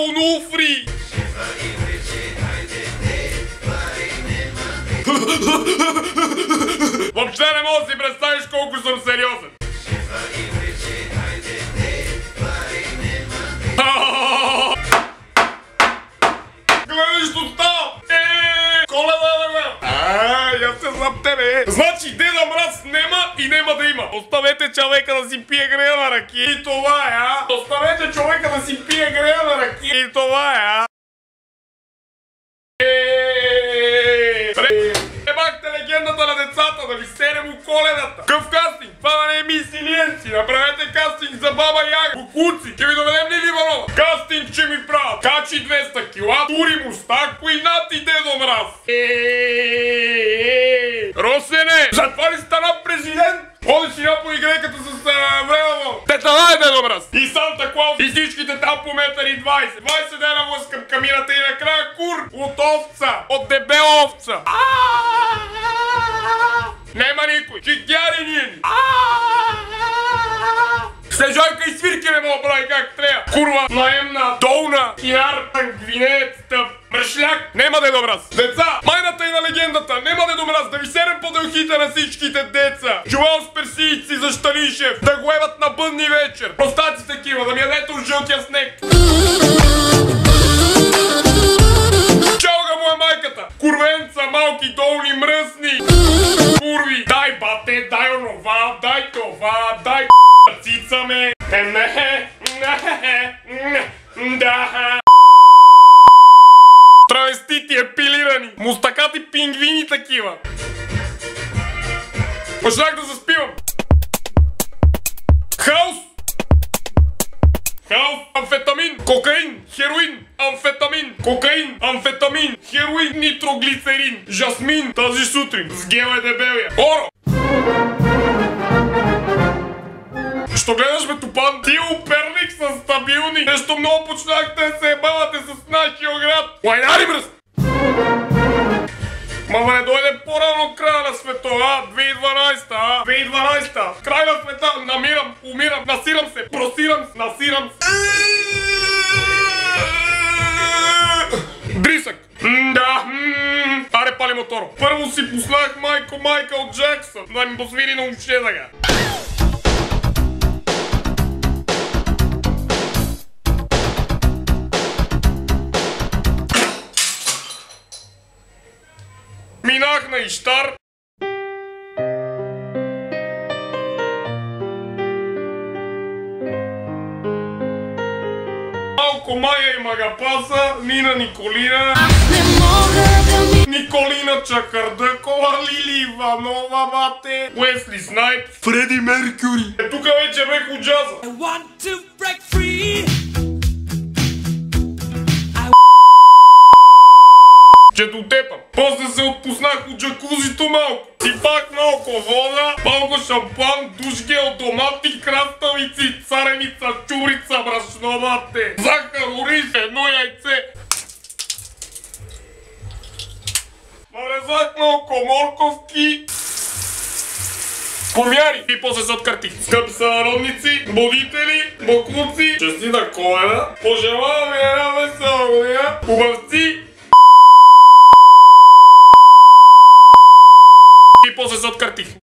Онуфри! Въобще не мога да си представиш колко съм сериозен. Гледаш, що става? Коледа, я се знам тебе. Значи Деда Мраз нема и нема да има. Оставете човека да си пие греяна ракия. И това е, а? Оставете човека да си пие греяна ракия. И това е, а? Ебахте легендата на децата, да ви серем у Коледата. Къв кастинг? Това не е Мис Илиенци. Направете кастинг за Баба Яга. Букуци. Ще ви доведем ли Ливанова? Кастинг ще ми правят. Качи 200 кила, тури мустак, и Дедо Мраз. Росене, затова ли стана президент? Ходи си по игрейката с времено. Те това е Дедо Мраз. И Санта Клаус. И всичките там по 1,20 м. 20 дена влъскам камината и накрая кур от овца. От дебела овца. Нема никой. Читяри ние. Снежойка и свирки не мога прави как трябва. Курва, наемна, долна, кинар, гвинец, тъп, мръшляк. Нема Дедо Мраз. Деца, майната и на легендата. Нема Дедо Мраз. Да ви серем по дълхите на всичките деца. Джувал с персийци за Штанишев. Да го еват на бъдни вечер. Простаци такива, да ми ядете от жълтия снег. Чалга му е майката. Курвенца, малки, долни, мръсни. Курви. Дай бате, дай онова, дай това, дай цица ме. Да. Травестити, епилирани. Мустакати пингвини такива. Почнах да заспивам. Хаос. Хаос. Амфетамин. Кокаин. Хероин. Амфетамин. Кокаин. Амфетамин. Хероин. Нитроглицерин. Жасмин. Тази сутрин. С гела е дебелия. Оро. Що гледаш, бе, тупан? Ти Перник са стабилни. Нещо много почнахте да се ебавате с нашия град. Лайнари, мръс! Ма да не дойде по-рано края на света, а? 2012-та, а? 2012-та. Край на света. Намирам, умирам, насирам се, просирам се, насирам се. Дрисък. Да. Аре, пали мотора. Първо си послах Майкъл Джаксън. Да ми посвири на ушче сега. Минах на Иштар. Малко Майя и Магапаса, Нина Николина. Николина Чакърдъкова, Лили Иванова, бате, Уесли Снайп, Фреди Меркюри. Тука вече бех от джаза. Чето тепам. После се отпуснах от джакузито малко. И пак малко вода, малко шампан, душ гел, домати, краставици, цареница, чурица, брашно, бате. Захар, ориз, едно яйце. Нарезах малко морковки. Помяри. И после се откъртих. Скъпи сънародници, будители, бокуци, честита Коледа. Пожелавам ви една весела година. Хубавци. И после се откъртих.